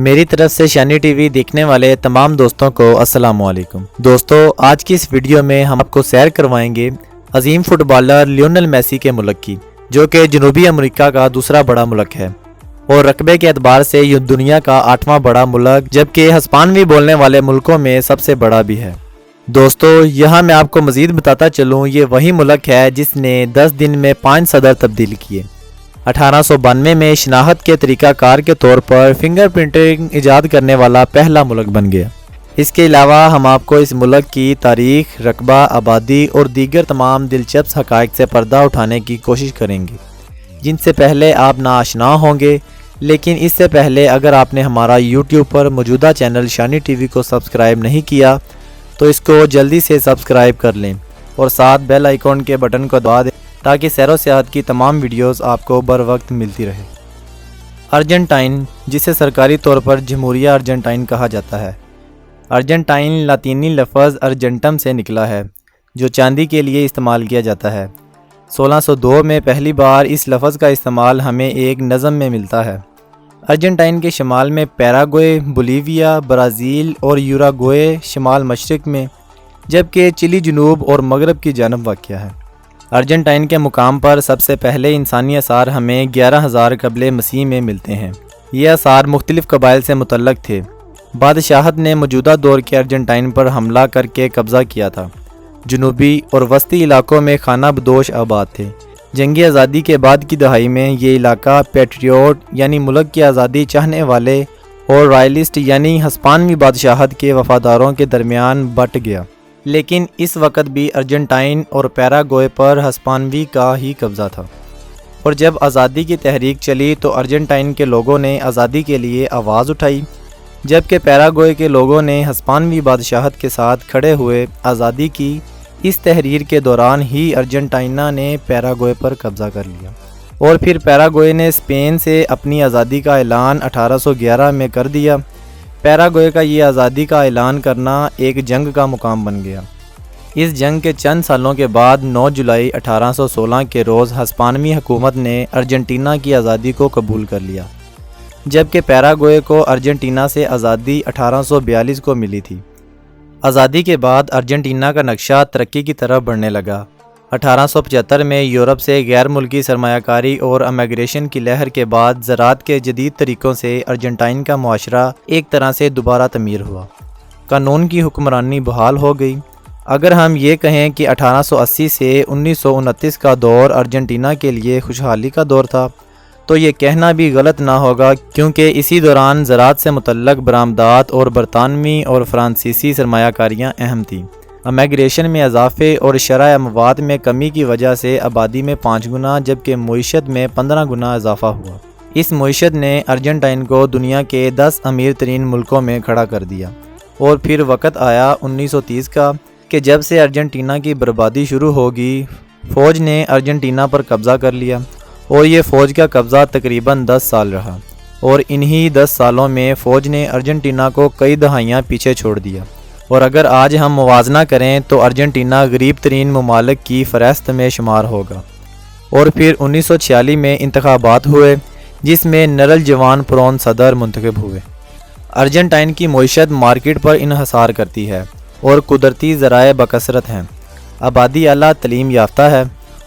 میری طرف سے شانی ٹی وی دیکھنے والے تمام دوستوں کو السلام علیکم۔ دوستو، آج کی اس ویڈیو میں ہم آپ کو سیر کروائیں گے عظیم فٹ بالر لیونل میسی کے ملک کی، جو کہ جنوبی امریکہ کا دوسرا بڑا ملک ہے اور رقبے کے اعتبار سے یہ دنیا کا 8واں بڑا ملک، جبکہ ہسپانوی بولنے والے ملکوں میں سب سے بڑا بھی ہے۔ دوستو، یہاں میں آپ کو مزید بتاتا چلوں، یہ وہی ملک ہے جس نے 10 دن میں 5 صدر تبدیل کیے۔ 1892 میں شناخت کے طریقہ کار کے طور پر فنگر پرنٹنگ ایجاد کرنے والا پہلا ملک بن گیا۔ اس کے علاوہ ہم آپ کو اس ملک کی تاریخ، رقبہ، آبادی اور دیگر تمام دلچسپ حقائق سے پردہ اٹھانے کی کوشش کریں گے، جن سے پہلے آپ ناآشنا ہوں گے۔ لیکن اس سے پہلے اگر آپ نے ہمارا یوٹیوب پر موجودہ چینل شانی ٹی وی کو سبسکرائب نہیں کیا تو اس کو جلدی سے سبسکرائب کر لیں اور ساتھ بیل آئیکن کے بٹن کو دبا دیں تاکہ سیر و سیاحت کی تمام ویڈیوز آپ کو بر وقت ملتی رہے۔ ارجنٹائن، جسے سرکاری طور پر جمہوریہ ارجنٹائن کہا جاتا ہے۔ ارجنٹائن لاطینی لفظ ارجنٹم سے نکلا ہے، جو چاندی کے لیے استعمال کیا جاتا ہے۔ 1602 میں پہلی بار اس لفظ کا استعمال ہمیں ایک نظم میں ملتا ہے۔ ارجنٹائن کے شمال میں پیراگوئے، بولیویا، برازیل اور یوراگوئے شمال مشرق میں، جبکہ چلی جنوب اور مغرب کی جانب واقع ہے۔ ارجنٹائن کے مقام پر سب سے پہلے انسانی آثار ہمیں 11,000 قبل مسیح میں ملتے ہیں۔ یہ آثار مختلف قبائل سے متعلق تھے۔ بادشاہت نے موجودہ دور کے ارجنٹائن پر حملہ کر کے قبضہ کیا تھا۔ جنوبی اور وسطی علاقوں میں خانہ بدوش آباد تھے۔ جنگی آزادی کے بعد کی دہائی میں یہ علاقہ پیٹریوٹ یعنی ملک کی آزادی چاہنے والے اور رائلسٹ یعنی ہسپانوی بادشاہت کے وفاداروں کے درمیان بٹ گیا۔ لیکن اس وقت بھی ارجنٹائن اور پیراگوئے پر ہسپانوی کا ہی قبضہ تھا، اور جب آزادی کی تحریک چلی تو ارجنٹائن کے لوگوں نے آزادی کے لیے آواز اٹھائی، جبکہ پیراگوئے کے لوگوں نے ہسپانوی بادشاہت کے ساتھ کھڑے ہوئے آزادی کی۔ اس تحریر کے دوران ہی ارجنٹائنا نے پیراگوئے پر قبضہ کر لیا، اور پھر پیراگوئے نے اسپین سے اپنی آزادی کا اعلان 1811 میں کر دیا۔ پیراگوئے کا یہ آزادی کا اعلان کرنا ایک جنگ کا مقام بن گیا۔ اس جنگ کے چند سالوں کے بعد 9 جولائی 1816 کے روز ہسپانوی حکومت نے ارجنٹینا کی آزادی کو قبول کر لیا، جبکہ پیراگوئے کو ارجنٹینا سے آزادی 1842 کو ملی تھی۔ آزادی کے بعد ارجنٹینا کا نقشہ ترقی کی طرف بڑھنے لگا۔ 1875 میں یورپ سے غیر ملکی سرمایہ کاری اور امیگریشن کی لہر کے بعد زراعت کے جدید طریقوں سے ارجنٹائن کا معاشرہ ایک طرح سے دوبارہ تعمیر ہوا۔ قانون کی حکمرانی بحال ہو گئی۔ اگر ہم یہ کہیں کہ 1880 سے 1929 کا دور ارجنٹینا کے لیے خوشحالی کا دور تھا، تو یہ کہنا بھی غلط نہ ہوگا، کیونکہ اسی دوران زراعت سے متعلق برآمدات اور برطانوی اور فرانسیسی سرمایہ کاریاں اہم تھیں۔ امیگریشن میں اضافے اور شرح مواد میں کمی کی وجہ سے آبادی میں 5 گنا جبکہ معیشت میں 15 گنا اضافہ ہوا۔ اس معیشت نے ارجنٹائن کو دنیا کے 10 امیر ترین ملکوں میں کھڑا کر دیا، اور پھر وقت آیا 1930 کا کہ جب سے ارجنٹینا کی بربادی شروع ہوگی، فوج نے ارجنٹینا پر قبضہ کر لیا، اور یہ فوج کا قبضہ تقریباً 10 سال رہا، اور انہی 10 سالوں میں فوج نے ارجنٹینا کو کئی دہائیاں پیچھے چھوڑ دیا۔ اور اگر آج ہم موازنہ کریں تو ارجنٹینا غریب ترین ممالک کی فہرست میں شمار ہوگا۔ اور پھر 1946 میں انتخابات ہوئے، جس میں نرل جوان پرون صدر منتخب ہوئے۔ ارجنٹائن کی معیشت مارکیٹ پر انحصار کرتی ہے، اور قدرتی ذرائع بکثرت ہیں۔ آبادی اعلیٰ تعلیم یافتہ ہے،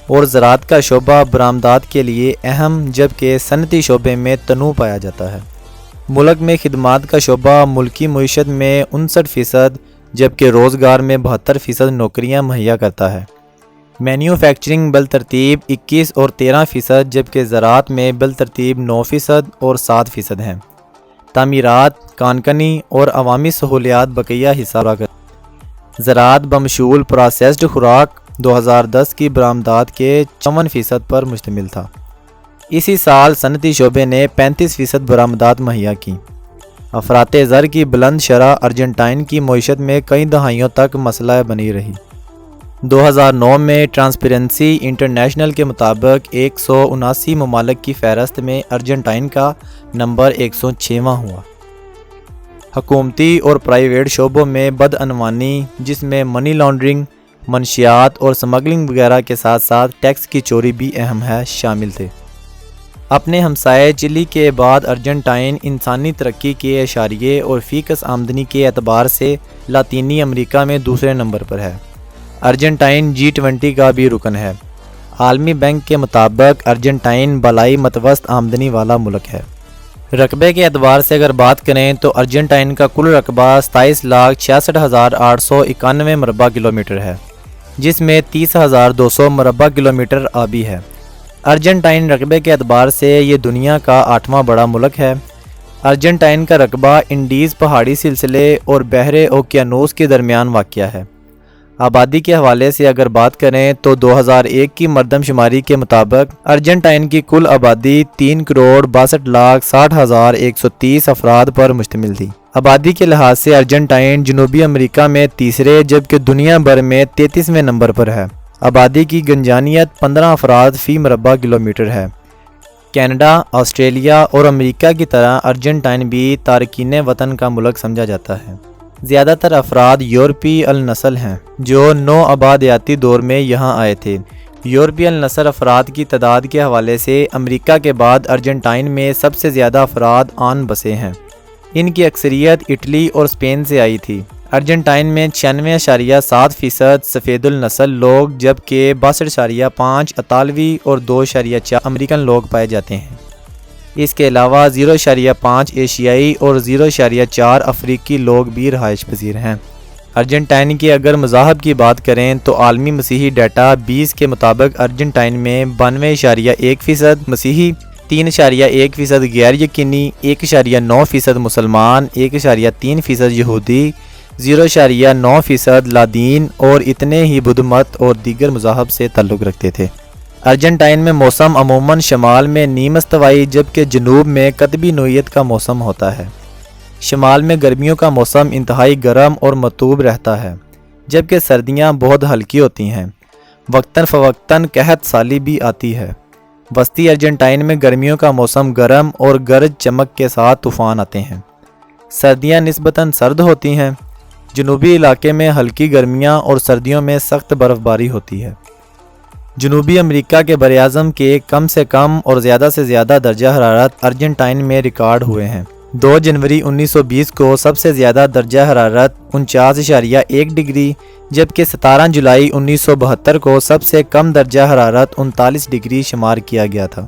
اور زراعت کا شعبہ برآمدات کے لیے اہم، جبکہ صنعتی شعبے میں تنوع پایا جاتا ہے۔ ملک میں خدمات کا شعبہ ملکی معیشت میں 59%، جبکہ روزگار میں 72% نوکریاں مہیا کرتا ہے۔ مینوفیکچرنگ بالترتیب 21 اور 13%، جبکہ زراعت میں بالترتیب 9% اور 7% ہیں۔ تعمیرات، کانکنی اور عوامی سہولیات بقیہ حصہ رکھتے ہیں۔ زراعت بمشمول پروسیسڈ خوراک 2010 کی برآمدات کے 54% پر مشتمل تھا۔ اسی سال صنعتی شعبے نے 35% برآمدات مہیا کیں۔ افراط زر کی بلند شرح ارجنٹائن کی معیشت میں کئی دہائیوں تک مسئلہ بنی رہی۔ 2009 میں ٹرانسپیرنسی انٹرنیشنل کے مطابق 179 ممالک کی فہرست میں ارجنٹائن کا نمبر 106واں ہوا۔ حکومتی اور پرائیویٹ شعبوں میں بدعنوانی، جس میں منی لانڈرنگ، منشیات اور سمگلنگ وغیرہ کے ساتھ ساتھ ٹیکس کی چوری بھی اہم ہے، شامل تھے۔ اپنے ہمسائے چلی کے بعد ارجنٹائن انسانی ترقی کے اشاریے اور فی کس آمدنی کے اعتبار سے لاطینی امریکہ میں دوسرے نمبر پر ہے۔ ارجنٹائن G20 کا بھی رکن ہے۔ عالمی بینک کے مطابق ارجنٹائن بالائی متوسط آمدنی والا ملک ہے۔ رقبے کے اعتبار سے اگر بات کریں تو ارجنٹائن کا کل رقبہ 27,66,891 مربع کلومیٹر ہے، جس میں 30,200 مربع کلومیٹر آبی ہے۔ ارجنٹائن رقبے کے اعتبار سے یہ دنیا کا 8واں بڑا ملک ہے۔ ارجنٹائن کا رقبہ انڈیز پہاڑی سلسلے اور بحر اوقیانوس کے درمیان واقع ہے۔ آبادی کے حوالے سے اگر بات کریں تو 2001 کی مردم شماری کے مطابق ارجنٹائن کی کل آبادی 3,62,60,130 افراد پر مشتمل تھی۔ آبادی کے لحاظ سے ارجنٹائن جنوبی امریکہ میں تیسرے جبکہ دنیا بھر میں 33ویں نمبر پر ہے۔ آبادی کی گنجانیت 15 افراد فی مربع کلومیٹر ہے۔ کینیڈا، آسٹریلیا اور امریکہ کی طرح ارجنٹائن بھی تارکین وطن کا ملک سمجھا جاتا ہے۔ زیادہ تر افراد یورپی النسل ہیں جو نو آبادیاتی دور میں یہاں آئے تھے۔ یورپی النسل افراد کی تعداد کے حوالے سے امریکہ کے بعد ارجنٹائن میں سب سے زیادہ افراد آن بسے ہیں۔ ان کی اکثریت اٹلی اور اسپین سے آئی تھی۔ ارجنٹائن میں 96.7% سفید النسل لوگ جبکہ 62.5% اطالوی اور 2.4 امریکن لوگ پائے جاتے ہیں۔ اس کے علاوہ 0.5 ایشیائی اور 0.4 افریقی لوگ بھی رہائش پذیر ہیں۔ ارجنٹائن کی اگر مذاہب کی بات کریں تو عالمی مسیحی ڈیٹا 20 کے مطابق ارجنٹائن میں 92.1% مسیحی، 3.1% غیر یقینی، 1.9% مسلمان، 1.3% یہودی، 0.9% لادین اور اتنے ہی بدھ مت اور دیگر مذاہب سے تعلق رکھتے تھے۔ ارجنٹائن میں موسم عموماً شمال میں نیم استوائی جبکہ جنوب میں قطبی نوعیت کا موسم ہوتا ہے۔ شمال میں گرمیوں کا موسم انتہائی گرم اور مرطوب رہتا ہے جبکہ سردیاں بہت ہلکی ہوتی ہیں۔ وقتاً فوقتاً قحط سالی بھی آتی ہے۔ وسطی ارجنٹائن میں گرمیوں کا موسم گرم اور گرج چمک کے ساتھ طوفان آتے ہیں۔ سردیاں نسبتاً سرد ہوتی ہیں۔ جنوبی علاقے میں ہلکی گرمیاں اور سردیوں میں سخت برف باری ہوتی ہے۔ جنوبی امریکہ کے براعظم کے کم سے کم اور زیادہ سے زیادہ درجہ حرارت ارجنٹائن میں ریکارڈ ہوئے ہیں۔ 2 جنوری 1920 کو سب سے زیادہ درجہ حرارت 49.1 ڈگری جبکہ 17 جولائی 1972 کو سب سے کم درجہ حرارت 39 ڈگری شمار کیا گیا تھا۔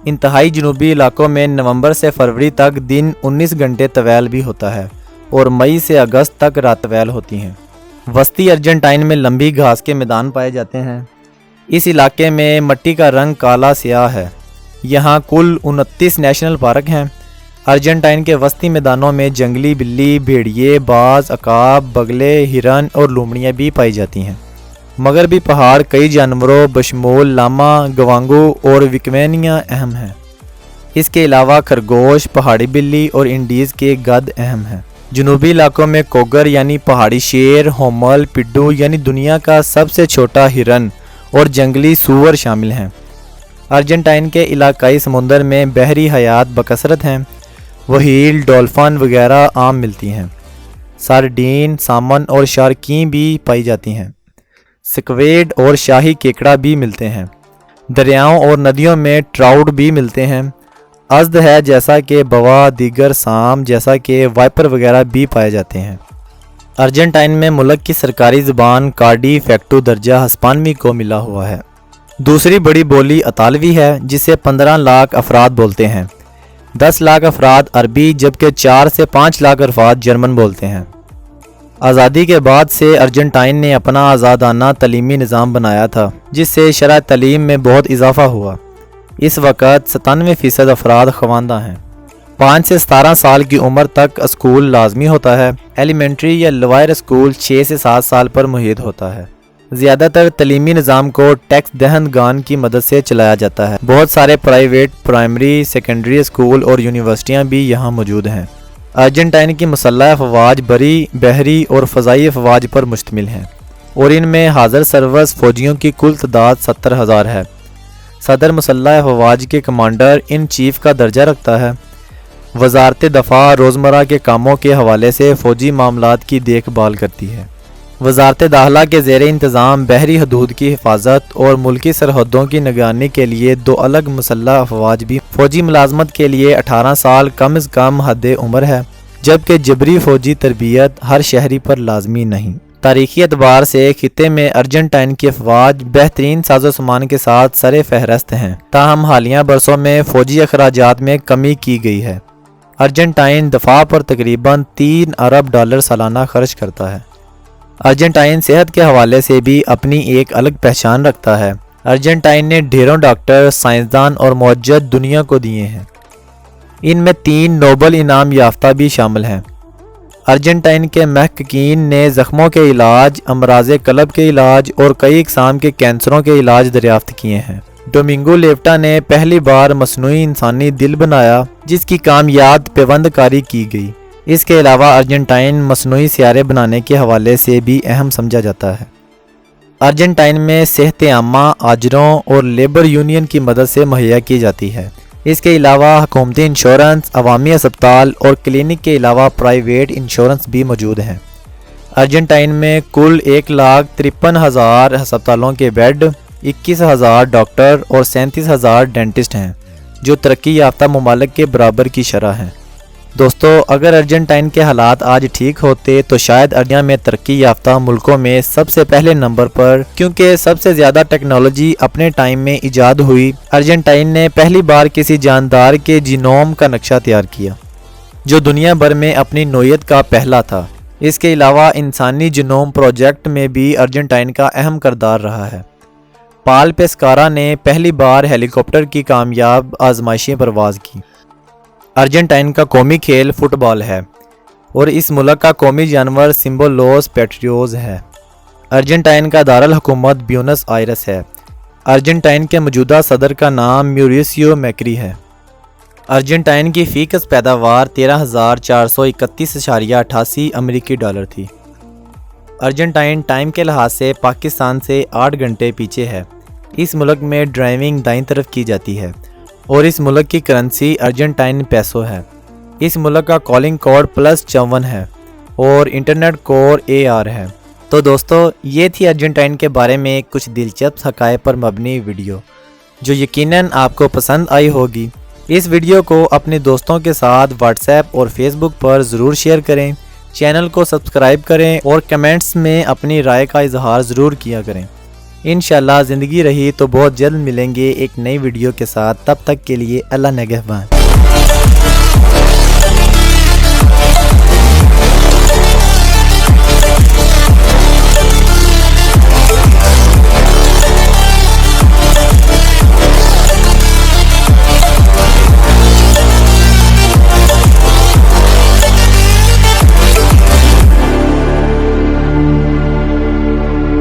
انتہائی جنوبی علاقوں میں نومبر سے فروری تک دن 19 گھنٹے طویل بھی ہوتا ہے اور مئی سے اگست تک رات طویل ہوتی ہیں۔ وسطی ارجنٹائن میں لمبی گھاس کے میدان پائے جاتے ہیں۔ اس علاقے میں مٹی کا رنگ کالا سیاہ ہے۔ یہاں کل 29 نیشنل پارک ہیں۔ ارجنٹائن کے وسطی میدانوں میں جنگلی بلی، بھیڑیے، باز، عقاب، بگلے، ہرن اور لومڑیاں بھی پائی جاتی ہیں۔ مغربی پہاڑ کئی جانوروں بشمول لاما، گوانگو اور وکوینیا اہم ہیں۔ اس کے علاوہ خرگوش، پہاڑی بلی اور انڈیز کے گدھ اہم ہیں۔ جنوبی علاقوں میں کوگر یعنی پہاڑی شیر، ہومل، پڈو یعنی دنیا کا سب سے چھوٹا ہرن اور جنگلی سور شامل ہیں۔ ارجنٹائن کے علاقائی سمندر میں بحری حیات بکثرت ہیں۔ وہیل، ڈولفن وغیرہ عام ملتی ہیں۔ سارڈین، سامن اور شارکیں بھی پائی جاتی ہیں۔ سکویڈ اور شاہی کیکڑا بھی ملتے ہیں۔ دریاؤں اور ندیوں میں ٹراؤٹ بھی ملتے ہیں۔ ازد ہے جیسا کہ بوا، دیگر سام جیسا کہ وائپر وغیرہ بھی پائے جاتے ہیں۔ ارجنٹائن میں ملک کی سرکاری زبان کارڈی فیکٹو درجہ ہسپانوی کو ملا ہوا ہے۔ دوسری بڑی بولی اطالوی ہے جسے 15 لاکھ افراد بولتے ہیں۔ 10 لاکھ افراد عربی جبکہ 4 سے 5 لاکھ افراد جرمن بولتے ہیں۔ آزادی کے بعد سے ارجنٹائن نے اپنا آزادانہ تعلیمی نظام بنایا تھا جس سے شرح تعلیم میں بہت اضافہ ہوا۔ اس وقت 97% افراد خواندہ ہیں۔ 5 سے 17 سال کی عمر تک اسکول لازمی ہوتا ہے۔ ایلیمنٹری یا لوائر اسکول 6 سے 7 سال پر محیط ہوتا ہے۔ زیادہ تر تعلیمی نظام کو ٹیکس دہندگان کی مدد سے چلایا جاتا ہے۔ بہت سارے پرائیویٹ پرائمری، سیکنڈری اسکول اور یونیورسٹیاں بھی یہاں موجود ہیں۔ ارجنٹائن کی مسلح افواج بری، بحری اور فضائی افواج پر مشتمل ہیں اور ان میں حاضر سروس فوجیوں کی کل تعداد 70,000 ہے۔ صدر مسلح افواج کے کمانڈر ان چیف کا درجہ رکھتا ہے۔ وزارت دفاع روزمرہ کے کاموں کے حوالے سے فوجی معاملات کی دیکھ بھال کرتی ہے۔ وزارت داخلہ کے زیر انتظام بحری حدود کی حفاظت اور ملکی سرحدوں کی نگرانی کے لیے 2 الگ مسلح افواج بھی فوجی ملازمت کے لیے 18 سال کم از کم حد عمر ہے، جبکہ جبری فوجی تربیت ہر شہری پر لازمی نہیں۔ تاریخی اعتبار سے خطے میں ارجنٹائن کی افواج بہترین ساز و سامان کے ساتھ سر فہرست ہیں، تاہم حالیہ برسوں میں فوجی اخراجات میں کمی کی گئی ہے۔ ارجنٹائن دفاع پر تقریباً $3 ارب سالانہ خرچ کرتا ہے۔ ارجنٹائن صحت کے حوالے سے بھی اپنی ایک الگ پہچان رکھتا ہے۔ ارجنٹائن نے ڈھیروں ڈاکٹر، سائنسدان اور معجزہ دنیا کو دیے ہیں۔ ان میں 3 نوبل انعام یافتہ بھی شامل ہیں۔ ارجنٹائن کے محققین نے زخموں کے علاج، امراض قلب کے علاج اور کئی اقسام کے کینسروں کے علاج دریافت کیے ہیں۔ ڈومنگو لیوٹا نے پہلی بار مصنوعی انسانی دل بنایا، جس کی کامیاب پیوند کاری کی گئی۔ اس کے علاوہ ارجنٹائن مصنوعی سیارے بنانے کے حوالے سے بھی اہم سمجھا جاتا ہے۔ ارجنٹائن میں صحت عامہ آجروں اور لیبر یونین کی مدد سے مہیا کی جاتی ہے۔ اس کے علاوہ حکومتی انشورنس، عوامی اسپتال اور کلینک کے علاوہ پرائیویٹ انشورنس بھی موجود ہیں۔ ارجنٹائن میں کل 1,53,000 ہسپتالوں کے بیڈ، 21,000 ڈاکٹر اور 37,000 ڈینٹسٹ ہیں، جو ترقی یافتہ ممالک کے برابر کی شرح ہیں۔ دوستو، اگر ارجنٹائن کے حالات آج ٹھیک ہوتے تو شاید دنیا میں ترقی یافتہ ملکوں میں سب سے پہلے نمبر پر، کیونکہ سب سے زیادہ ٹیکنالوجی اپنے ٹائم میں ایجاد ہوئی۔ ارجنٹائن نے پہلی بار کسی جاندار کے جینوم کا نقشہ تیار کیا، جو دنیا بھر میں اپنی نوعیت کا پہلا تھا۔ اس کے علاوہ انسانی جینوم پروجیکٹ میں بھی ارجنٹائن کا اہم کردار رہا ہے۔ پال پیسکارا نے پہلی بار ہیلی کاپٹر کی کامیاب آزمائشی پرواز کی۔ ارجنٹائن کا قومی کھیل فٹ بال ہے اور اس ملک کا قومی جانور سمبو لوس پیٹریوز ہے۔ ارجنٹائن کا دارالحکومت بیونس آئرس ہے۔ ارجنٹائن کے موجودہ صدر کا نام میوریسیو میکری ہے۔ ارجنٹائن کی فی کس پیداوار 13,431.88 امریکی ڈالر تھی۔ ارجنٹائن ٹائم کے لحاظ سے پاکستان سے 8 گھنٹے پیچھے ہے۔ اس ملک میں ڈرائیونگ دائیں طرف کی جاتی ہے اور اس ملک کی کرنسی ارجنٹائن پیسو ہے۔ اس ملک کا کالنگ کوڈ +54 ہے اور انٹرنیٹ کوڈ AR ہے۔ تو دوستو، یہ تھی ارجنٹائن کے بارے میں کچھ دلچسپ حقائق پر مبنی ویڈیو، جو یقیناً آپ کو پسند آئی ہوگی۔ اس ویڈیو کو اپنے دوستوں کے ساتھ واٹس ایپ اور فیس بک پر ضرور شیئر کریں، چینل کو سبسکرائب کریں اور کمنٹس میں اپنی رائے کا اظہار ضرور کیا کریں۔ انشاءاللہ زندگی رہی تو بہت جلد ملیں گے ایک نئی ویڈیو کے ساتھ۔ تب تک کے لیے اللہ نگہبان۔